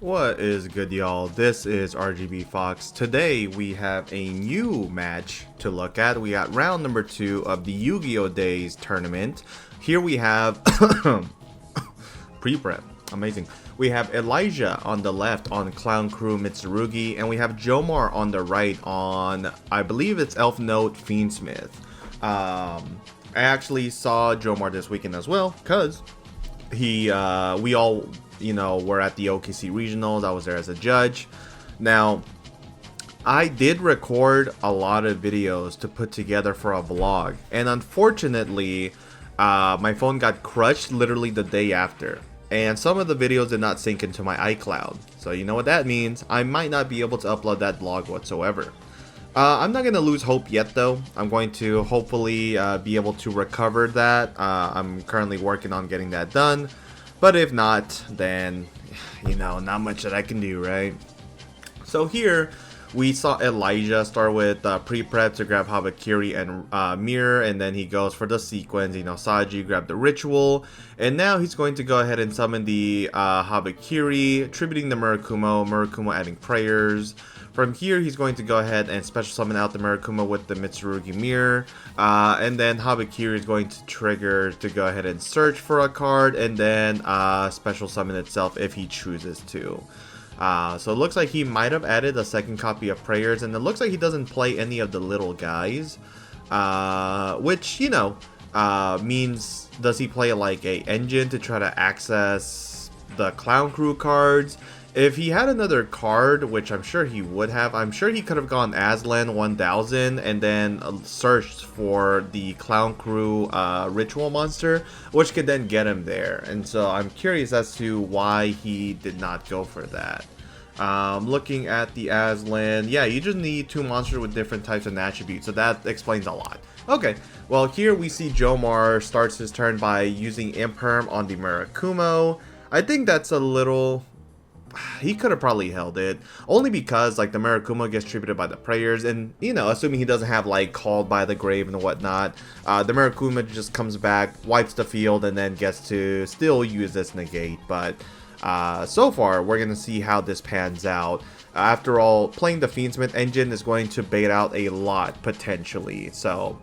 What is good, y'all? This is RGB Fox. Today we have a new match to look at. We got round number 2 of the Yu-Gi-Oh! Days tournament. Here we have pre-prep. Amazing. We have Elijah on the left on Clown Crew Mitsurugi, and we have Jomar on the right on, I believe it's Elfnote Fiendsmith. I actually saw Jomar this weekend as well, because we all, we're at the OKC regionals. I was there as a judge. Now, I did record a lot of videos to put together for a vlog, and unfortunately, my phone got crushed literally the day after, and some of the videos did not sync into my iCloud. So you know what that means. I might not be able to upload that vlog whatsoever. I'm not going to lose hope yet, though. I'm going to hopefully be able to recover that. I'm currently working on getting that done. But if not, then, not much that I can do, right? So here, we saw Elijah start with pre-prep to grab Habakiri and Mirror, and then he goes for the sequence. Saji grabbed the Ritual, and now he's going to go ahead and summon the Habakiri, tributing the Murakumo adding prayers. From here, he's going to go ahead and special summon out the Murakumo with the Mitsurugi Mirror, and then Habakiri is going to trigger to go ahead and search for a card, and then special summon itself if he chooses to. So it looks like he might have added a second copy of Prayers, and it looks like he doesn't play any of the little guys, which, means, does he play like a engine to try to access the Clown Crew cards? If he had another card, which I'm sure he would have, I'm sure he could have gone Aslan 1000 and then searched for the Clown Crew Ritual monster, which could then get him there. And so I'm curious as to why he did not go for that. Looking at the Aslan, yeah, you just need 2 monsters with different types of attributes, so that explains a lot. Okay, well here we see Jomar starts his turn by using Imperm on the Murakumo. I think that's a little... he could have probably held it, only because like the Murakumo gets tributed by the prayers, and assuming he doesn't have like called by the grave and whatnot, the Murakumo just comes back, wipes the field, and then gets to still use this negate. But so far we're gonna see how this pans out. After all, playing the Fiendsmith engine is going to bait out a lot potentially. So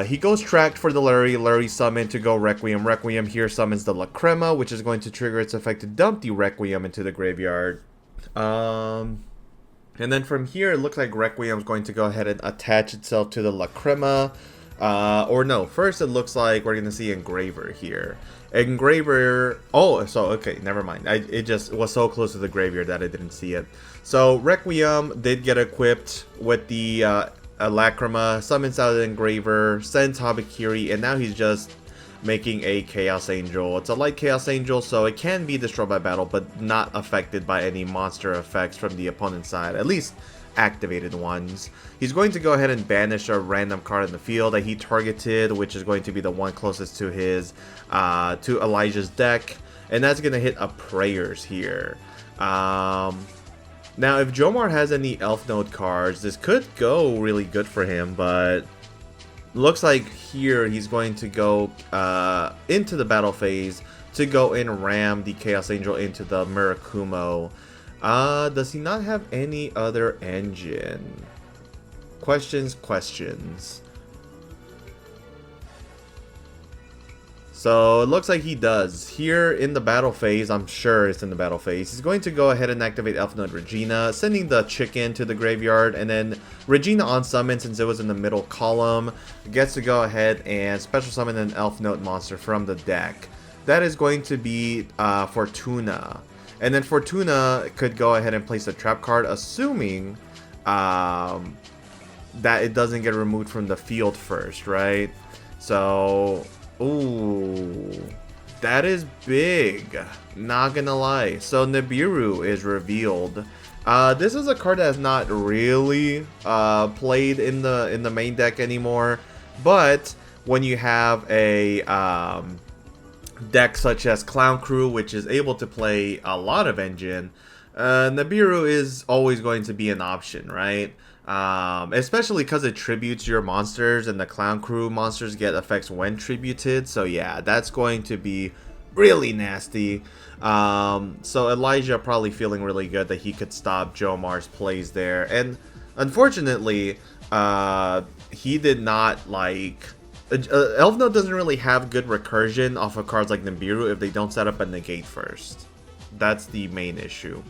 he goes tracked for the Lurie summon to go Requiem. Requiem here summons the Lacrima, which is going to trigger its effect to dump the Requiem into the graveyard. And then from here, it looks like Requiem is going to go ahead and attach itself to the Lacrima. Or no, first it looks like we're going to see Engraver here. Engraver, okay, never mind. It just was so close to the graveyard that I didn't see it. So Requiem did get equipped with the... Lacrima, summons out an Engraver, sends Habakiri, and now he's just making a Chaos Angel. It's a light Chaos Angel, so it can be destroyed by battle, but not affected by any monster effects from the opponent's side, at least activated ones. He's going to go ahead and banish a random card in the field that he targeted, which is going to be the one closest to his, to Elijah's deck, and that's going to hit a Prayers here. Now, if Jomar has any Elfnote cards, this could go really good for him, but looks like here he's going to go into the battle phase to go and ram the Chaos Angel into the Murakumo. Does he not have any other engine? Questions. So it looks like he does. Here in the battle phase, I'm sure it's in the battle phase, he's going to go ahead and activate Elfnote Regina, sending the chicken to the graveyard, and then Regina on summon, since it was in the middle column, gets to go ahead and special summon an Elfnote monster from the deck. That is going to be Fortuna. And then Fortuna could go ahead and place a trap card, assuming that it doesn't get removed from the field first, right? So... ooh, that is big, not gonna lie. So Nibiru is revealed. This is a card that is not really played in the main deck anymore, but when you have a deck such as Clown Crew, which is able to play a lot of engine, Nibiru is always going to be an option, right? Especially because it tributes your monsters, and the Clown Crew monsters get effects when tributed. So yeah, that's going to be really nasty. So Elijah probably feeling really good that he could stop Jomar's plays there. And unfortunately, he did not like... Elfnote doesn't really have good recursion off of cards like Nibiru if they don't set up a negate first. That's the main issue.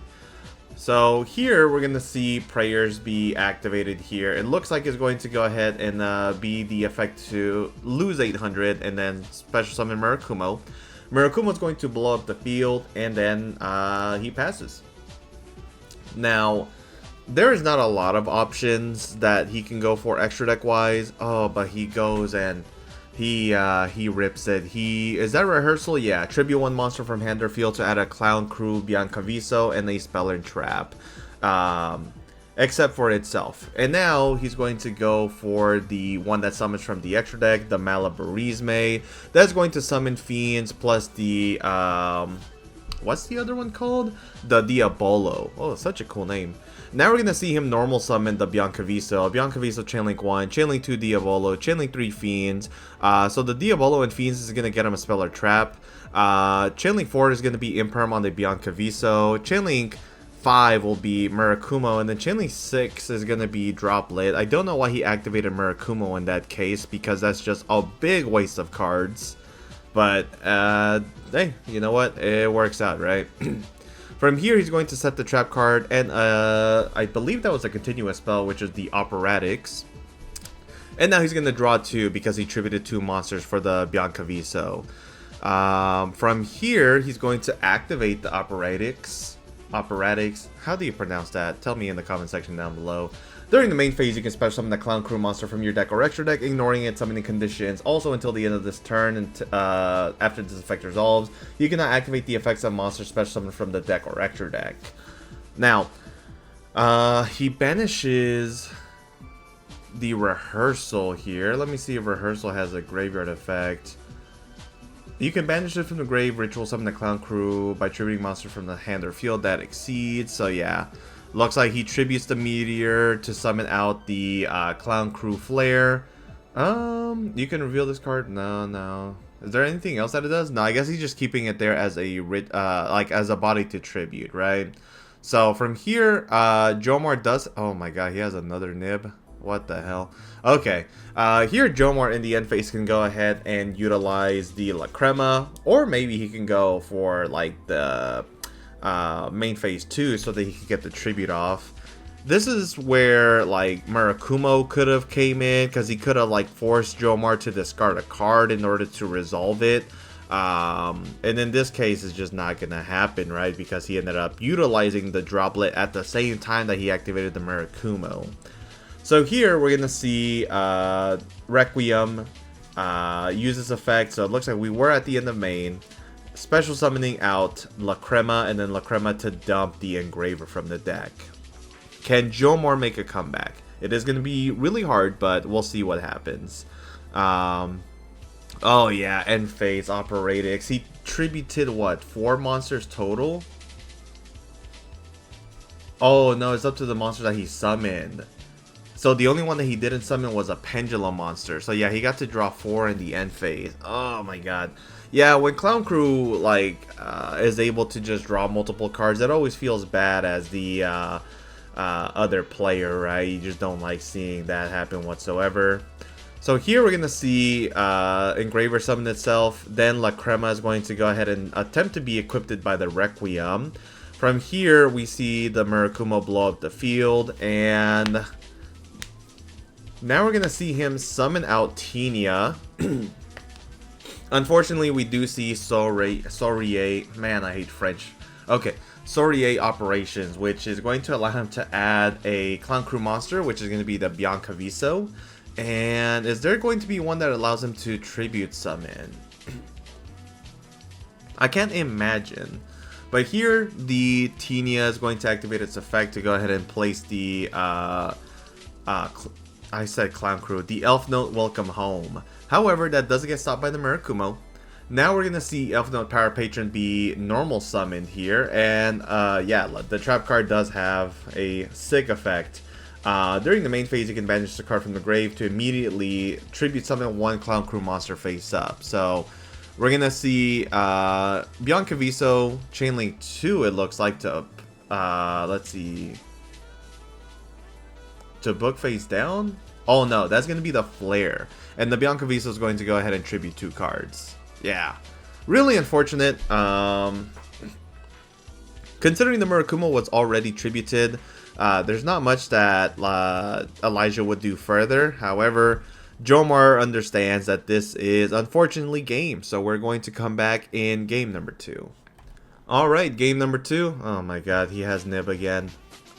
So here we're going to see prayers be activated here. It looks like it's going to go ahead and be the effect to lose 800 and then special summon Murakumo. Murakumo is going to blow up the field and then he passes. Now, there is not a lot of options that he can go for extra deck wise. Oh, but he goes and he rips it. Is that rehearsal? Yeah, tribute one monster from hand or field to add a Clown Crew, Biancaviso, and a Spell and Trap. Except for itself. And now he's going to go for the one that summons from the extra deck, the Malabarisme. That's going to summon Fiends plus the what's the other one called? The Diabolo. Oh, such a cool name. Now we're going to see him normal summon the Biancaviso. Biancaviso Chainlink 1, Chainlink 2 Diabolo, Chainlink 3 Fiends. So the Diabolo and Fiends is going to get him a Spell or Trap. Chainlink 4 is going to be Imperm on the Biancaviso. Chainlink 5 will be Murakumo, and then Chainlink 6 is going to be Droplet. I don't know why he activated Murakumo in that case, because that's just a big waste of cards. But, hey, you know what? It works out, right? From here, he's going to set the trap card, and I believe that was a continuous spell, which is the Operatics. And now he's going to draw 2 because he tributed 2 monsters for the Biancaviso. From here, he's going to activate the Operatics. How do you pronounce that? Tell me in the comment section down below. During the main phase, you can special summon the Clown Crew monster from your deck or extra deck, ignoring its summoning conditions. Also, until the end of this turn, and after this effect resolves, you cannot activate the effects of monsters special summoned from the deck or extra deck. Now, he banishes the Rehearsal here. Let me see if Rehearsal has a graveyard effect. You can banish it from the grave, ritual summon the Clown Crew by tributing monster from the hand or field that exceeds. So yeah, looks like he tributes the Meteor to summon out the Clown Crew Flare. You can reveal this card. No. Is there anything else that it does? No, I guess he's just keeping it there as a like as a body to tribute, right? So from here, Jomar does. Oh my god, he has another nib. What the hell? Okay, here Jomar in the end phase can go ahead and utilize the La Crema, or maybe he can go for like the main phase 2 so that he can get the tribute off. This is where like Murakumo could have came in, because he could have like forced Jomar to discard a card in order to resolve it. And in this case, it's just not gonna happen, right? Because he ended up utilizing the Droplet at the same time that he activated the Murakumo. So here we're gonna see Requiem use this effect. So it looks like we were at the end of main, special summoning out La Crema, and then La Crema to dump the Engraver from the deck. Can Jomar make a comeback? It is gonna be really hard, but we'll see what happens. Oh yeah, end phase Operatics. He tributed what, 4 monsters total? Oh no, it's up to the monster that he summoned. So the only one that he didn't summon was a Pendulum monster. So yeah, he got to draw 4 in the end phase. Oh my god. Yeah, when Clown Crew like is able to just draw multiple cards, that always feels bad as the other player, right? You just don't like seeing that happen whatsoever. So here we're gonna see Engraver summon itself. Then La Crema is going to go ahead and attempt to be equipped by the Requiem. From here we see the Murakumo blow up the field, and now we're going to see him summon out Tinia. Unfortunately, we do see Sourier. Man, I hate French. Okay, Sourier Operations, which is going to allow him to add a Clown Crew monster, which is going to be the Biancaviso. And is there going to be one that allows him to tribute summon? I can't imagine. But here, the Tinia is going to activate its effect to go ahead and place the I said Clown Crew, the Elfnote Welcome Home. However, that doesn't get stopped by the Murakumo. Now we're going to see Elfnote Power Patron be normal summoned here. And yeah, the trap card does have a sick effect. During the main phase, you can banish the card from the grave to immediately tribute summon 1 Clown Crew monster face up. So We're gonna see Beyond Kaviso, Chainlink 2, it looks like, to let's see, to book face down? Oh no, that's gonna be the Flare. And the Beyond Kaviso is going to go ahead and tribute 2 cards. Yeah. Really unfortunate. Considering the Murakumo was already tributed, there's not much that Elijah would do further. However, Jomar understands that this is unfortunately game, so we're going to come back in game number 2. Alright, game number 2. Oh my god, he has Nib again.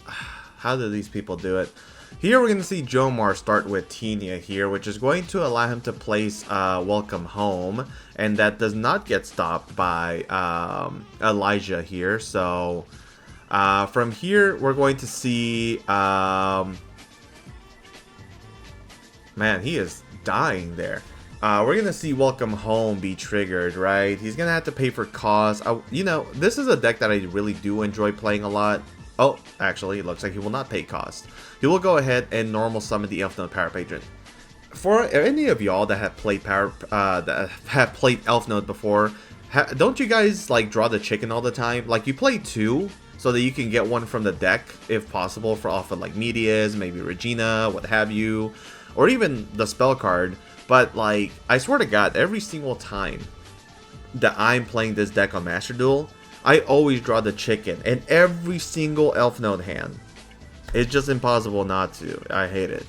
How do these people do it? Here we're going to see Jomar start with Tenia here, which is going to allow him to place Welcome Home, and that does not get stopped by Elijah here. So from here we're going to see, man, he is dying there. We're going to see Welcome Home be triggered, right? He's going to have to pay for cost. You know, this is a deck that I really do enjoy playing a lot. Oh, actually, it looks like he will not pay cost. He will go ahead and normal summon the Elfnote Power Patron. For any of y'all that have played Elfnote before, don't you guys like draw the chicken all the time? Like, you play 2 so that you can get one from the deck if possible, for off of like Medias, maybe Regina, what have you, or even the spell card. But like, I swear to God, every single time that I'm playing this deck on Master Duel, I always draw the chicken in every single Elfnote hand. It's just impossible not to. I hate it.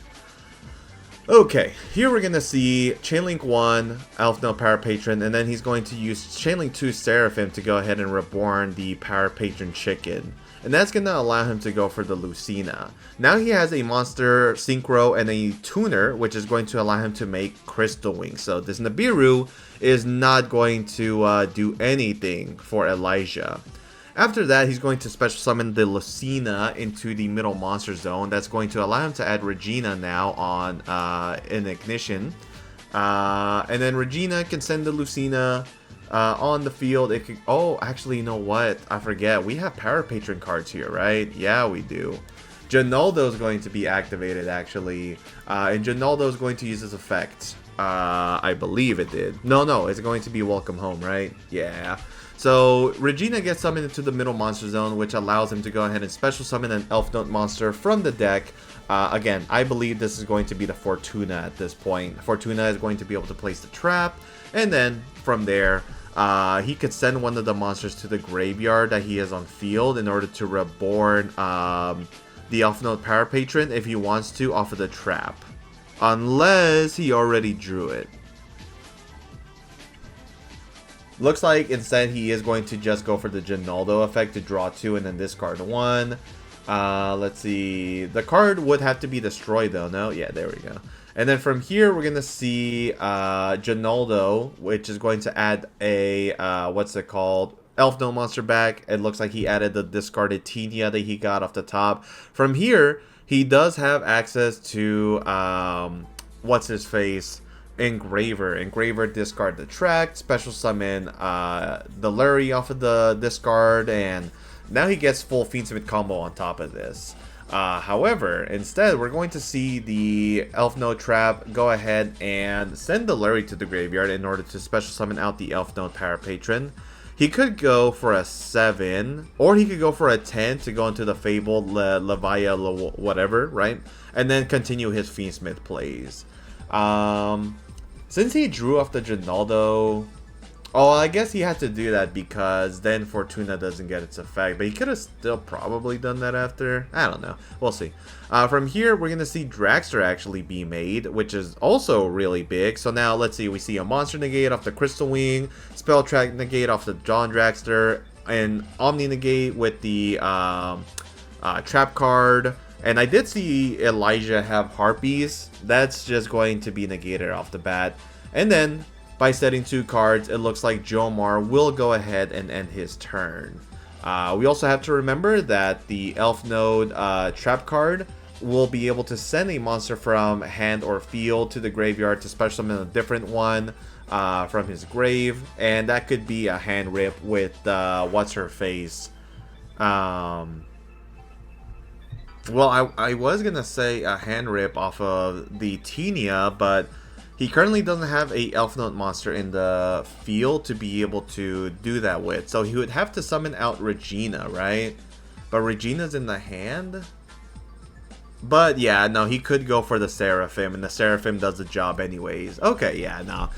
Okay, here we're going to see Chainlink 1, Elfnote Power Patron, and then he's going to use Chainlink 2 Seraphim to go ahead and reborn the Power Patron chicken. And that's going to allow him to go for the Lucina. Now he has a monster Synchro and a tuner, which is going to allow him to make Crystal Wings. So this Nibiru is not going to do anything for Elijah. After that, he's going to special summon the Lucina into the middle monster zone. That's going to allow him to add Regina now on in Ignition. And then Regina can send the Lucina on the field. It could, oh, actually, you know what? I forget. We have Power Patron cards here, right? Yeah, we do. Ginaldo is going to be activated, actually. And Ginaldo is going to use his effect. I believe it did. No, it's going to be Welcome Home, right? Yeah. So Regina gets summoned into the middle monster zone, which allows him to go ahead and special summon an Elfnote monster from the deck. Again, I believe this is going to be the Fortuna at this point. Fortuna is going to be able to place the trap, and then from there, he could send one of the monsters to the graveyard that he has on field in order to reborn the Elfnote Power Patron if he wants to off of the trap. Unless he already drew it. Looks like instead he is going to just go for the Ginaldo effect to draw 2 and then discard 1. Let's see. The card would have to be destroyed though, no? Yeah, there we go. And then from here we're going to see Ginaldo, which is going to add a, what's it called? Elfnote monster back. It looks like he added the discarded Tenia that he got off the top. From here, he does have access to, what's his face? Engraver discard the track, special summon the Lurie off of the discard, and now he gets full Fiendsmith combo on top of this. However, instead we're going to see the Elfnote trap go ahead and send the Lurie to the graveyard in order to special summon out the Elfnote Power Patron. He could go for a 7, or he could go for a 10 to go into the fabled Levia whatever, right? And then continue his Fiendsmith plays. Since he drew off the Ginaldo, oh, I guess he had to do that because then Fortuna doesn't get its effect. But he could have still probably done that after. I don't know. We'll see. From here, we're going to see Dragster actually be made, which is also really big. So now, let's see. We see a Monster Negate off the Crystal Wing, Spell Track Negate off the John Dragster, and Omni Negate with the Trap card. And I did see Elijah have Harpies. That's just going to be negated off the bat. And then, by setting 2 cards, it looks like Jomar will go ahead and end his turn. We also have to remember that the Elfnote Trap card will be able to send a monster from hand or field to the graveyard to special summon a different one from his grave. And that could be a hand rip with, what's-her-face? Well, I was going to say a hand rip off of the Tenia, but He currently doesn't have a Elfnote monster in the field to be able to do that with. So he would have to summon out Regina, right? But Regina's in the hand? But yeah, no, he could go for the Seraphim, and the Seraphim does the job anyways. Okay, yeah, no.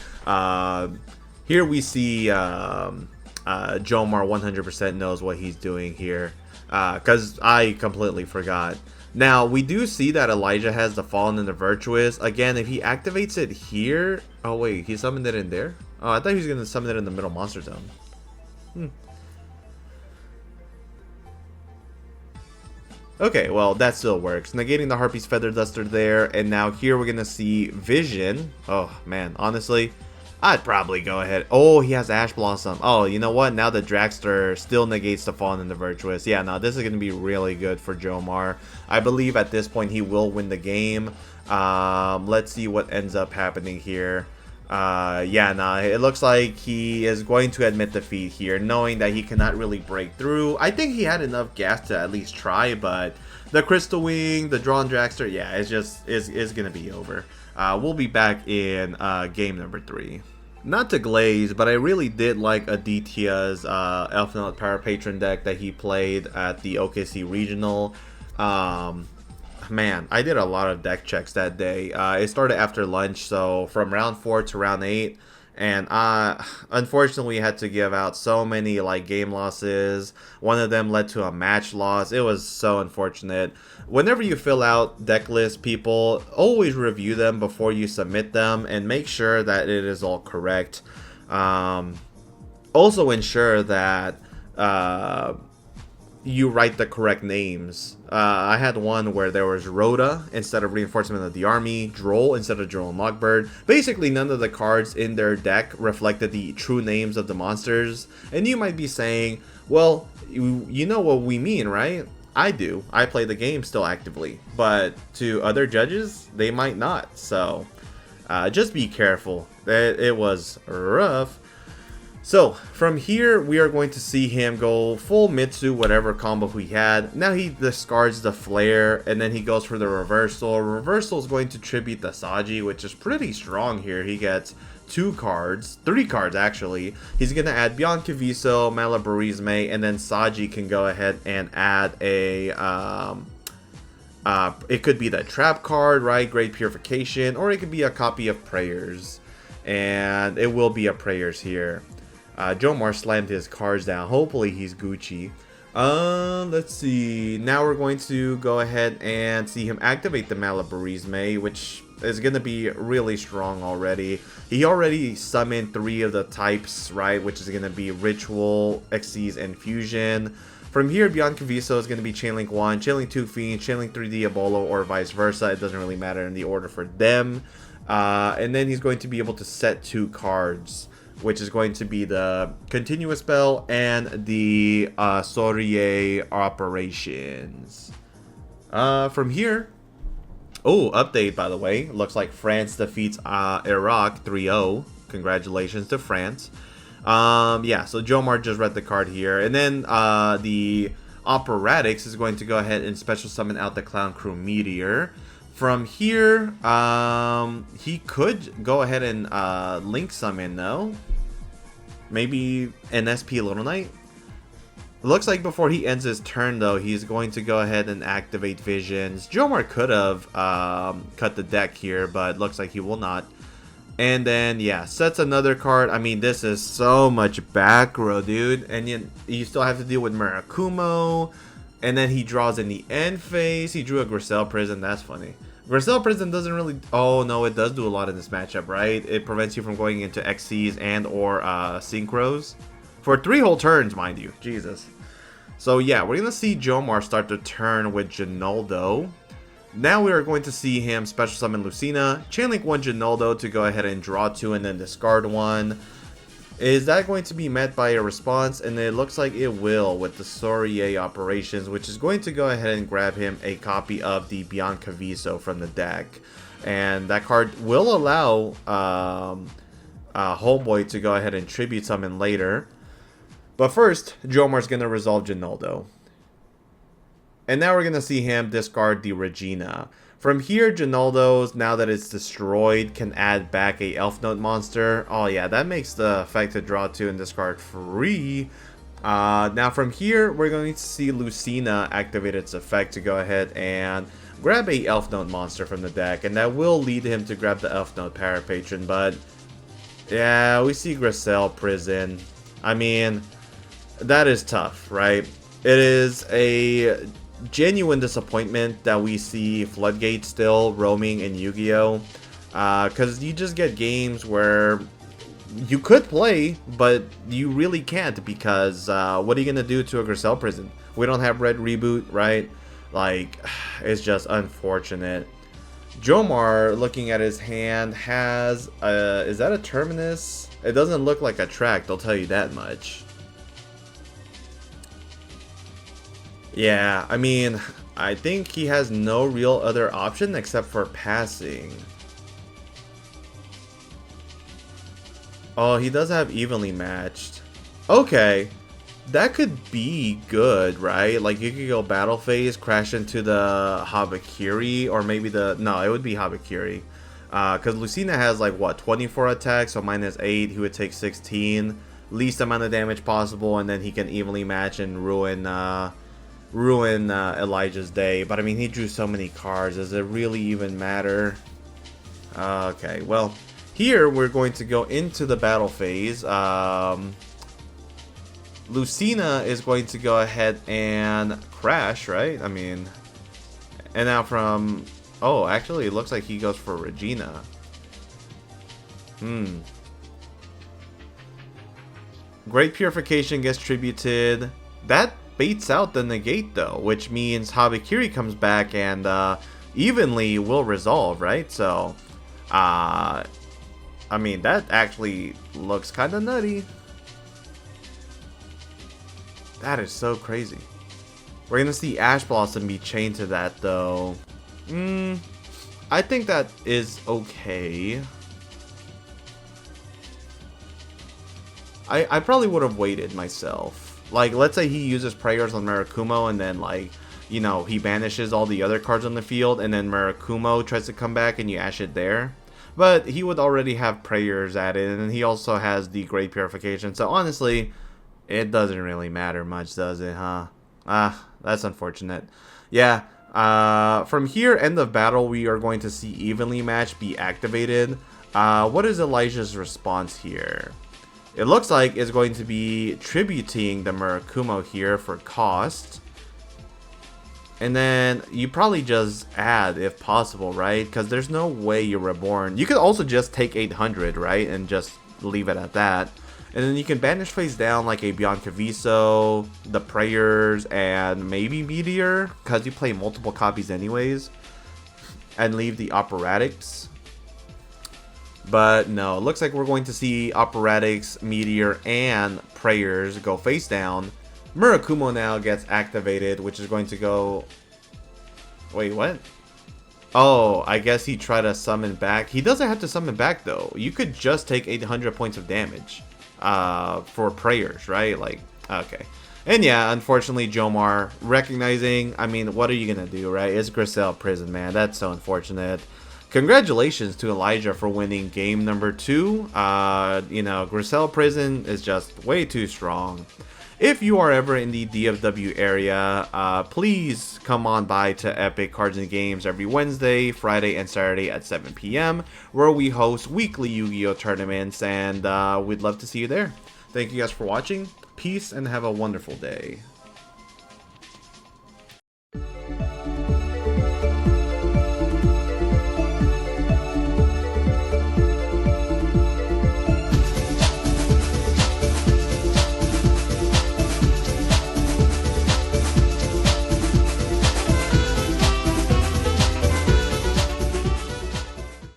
Here we see Jomar 100% knows what he's doing here. Because I completely forgot. Now, we do see that Elijah has the Fallen and the Virtuous. Again, if he activates it here... Oh, wait, he summoned it in there? Oh, I thought he was going to summon it in the middle monster zone. Okay, well, that still works. Negating the Harpy's Feather Duster there, and now here we're going to see Vision. Oh, man, honestly, I'd probably go ahead. Oh, he has Ash Blossom. Oh, you know what? Now the Dragster still negates the Fallen and the Virtuous. Yeah, no, this is going to be really good for Jomar. I believe at this point he will win the game. Let's see what ends up happening here. Yeah, nah, it looks like he is going to admit defeat here, knowing that he cannot really break through. I think he had enough gas to at least try, but the Crystal Wing, the Drawn Dragster, yeah, it's just is gonna be over. We'll be back in game number 3. Not to glaze, but I really did like Aditya's Elfnote Power Patron deck that he played at the OKC Regional. Man, I did a lot of deck checks that day. It started after lunch, so from round 4 to round 8, and unfortunately had to give out so many like game losses. One of them led to a match loss. It was so unfortunate. Whenever you fill out deck lists, people always review them before you submit them and make sure that it is all correct. Also ensure that you write the correct names. I had one where there was Rhoda instead of Reinforcement of the Army, Droll instead of Droll and Lockbird. Basically, none of the cards in their deck reflected the true names of the monsters. And you might be saying, well, you know what we mean, right? I do. I play the game still actively. But to other judges, they might not. So, just be careful. It was rough. So, from here, we are going to see him go full Mitsu, whatever combo he had. Now he discards the Flare, and then he goes for the Reversal. Reversal is going to tribute the Saji, which is pretty strong here. He gets 2 cards, 3 cards actually. He's going to add Bianca Viso, Malabarisme, and then Saji can go ahead and add a... it could be the Trap card, right? Great Purification, or it could be a copy of Prayers. And it will be a Prayers here. Jomar slammed his cards down. Hopefully he's Gucci. Let's see. Now we're going to go ahead and see him activate the Malabarisme, which is going to be really strong already. He already summoned 3 of the types, right? Which is going to be Ritual, Xyz, and Fusion. From here, Bianca Viso is going to be Chainlink 1, Chainlink 2 Fiend, Chainlink 3 Diabolo, or vice versa. It doesn't really matter in the order for them. And then he's going to be able to set 2 cards, which is going to be the Continuous Spell and the Sorie Operations. From here... Oh, update, by the way. Looks like France defeats Iraq 3-0. Congratulations to France. Yeah, so Jomar just read the card here. And then the Operatics is going to go ahead and special summon out the Clown Crew Meteor. From here, he could go ahead and link summon, though. Maybe an SP Little Knight? It looks like before he ends his turn, though, he's going to go ahead and activate Visions. Jomar could have cut the deck here, but looks like he will not. And then, yeah, sets another card. I mean, this is so much back row, dude. And you still have to deal with Murakumo. And then he draws in the end phase. He drew a Griselle Prison. That's funny. Griselle Prison doesn't really... Oh, no, it does do a lot in this matchup, right? It prevents you from going into XCs and or Synchros. For 3 whole turns, mind you. Jesus. So, yeah, we're going to see Jomar start the turn with Ginaldo. Now we are going to see him special summon Lucina. Chainlink 1 Ginaldo to go ahead and draw 2 and then discard 1. Is that going to be met by a response? And it looks like it will with the Sorie Operations, which is going to go ahead and grab him a copy of the Bianca Viso from the deck. And that card will allow Homeboy to go ahead and tribute summon later. But first, Jomar's going to resolve Ginaldo. And now we're going to see him discard the Regina. From here, Ginaldo's, now that it's destroyed, can add back a Elfnote monster. Oh yeah, that makes the effect to draw 2 and discard 3. Now from here, we're going to see Lucina activate its effect to go ahead and grab a Elfnote monster from the deck, and that will lead him to grab the Elfnote Parapatron, but yeah, we see Grisel Prison. I mean, that is tough, right? It is a genuine disappointment that we see Floodgate still roaming in Yu-Gi-Oh! Because you just get games where you could play, but you really can't, because what are you going to do to a Grisel Prison? We don't have Red Reboot, right? Like, it's just unfortunate. Jomar, looking at his hand, has, is that a Terminus? It doesn't look like a Tract, I'll tell you that much. Yeah, I mean, I think he has no real other option except for passing. Oh, he does have evenly matched. Okay, that could be good, right? Like, you could go Battle Phase, crash into the Habakiri, or maybe the... No, it would be Habakiri. Because Lucina has, like, what, 24 attacks, so minus 8, he would take 16. Least amount of damage possible, and then he can evenly match and ruin Elijah's day. But I mean, he drew so many cards. Does it really even matter? Okay, well, here we're going to go into the battle phase. Lucina is going to go ahead and crash, right? I mean, and now from... Oh, actually, it looks like he goes for Regina. Great Purification gets tributed. That baits out the negate, though, which means Habakiri comes back and evenly will resolve, right? So, I mean, that actually looks kind of nutty. That is so crazy. We're gonna see Ash Blossom be chained to that, though. I think that is okay. I probably would have waited myself. Like, let's say he uses Prayers on Murakumo and then, like, you know, he banishes all the other cards on the field and then Murakumo tries to come back and you Ash it there. But he would already have Prayers added, and he also has the Great Purification. So, honestly, it doesn't really matter much, does it, huh? That's unfortunate. Yeah, from here, end of battle, we are going to see Evenly Match be activated. What is Elijah's response here? It looks like it's going to be tributing the Murakumo here for cost. And then you probably just add if possible, right? Because there's no way you're reborn. You could also just take 800, right? And just leave it at that. And then you can banish face down like a Bianca Viso, the Prayers, and maybe Meteor, because you play multiple copies anyways. And leave the Operatics. But no, it looks like we're going to see Operatics, Meteor, and Prayers go face down. Murakumo now gets activated, which is going to go... Wait, what? Oh, I guess he tried to summon back. He doesn't have to summon back, though. You could just take 800 points of damage for Prayers, right? Like, okay. And yeah, unfortunately, Jomar recognizing... I mean, what are you going to do, right? It's Grisel Prison, man. That's so unfortunate. Congratulations to Elijah for winning game number 2. You know, Grisel Prison is just way too strong. If you are ever in the DFW area, please come on by to Epik Cards and Games every Wednesday, Friday, and Saturday at 7 p.m. where we host weekly Yu-Gi-Oh! Tournaments, and we'd love to see you there. Thank you guys for watching. Peace and have a wonderful day.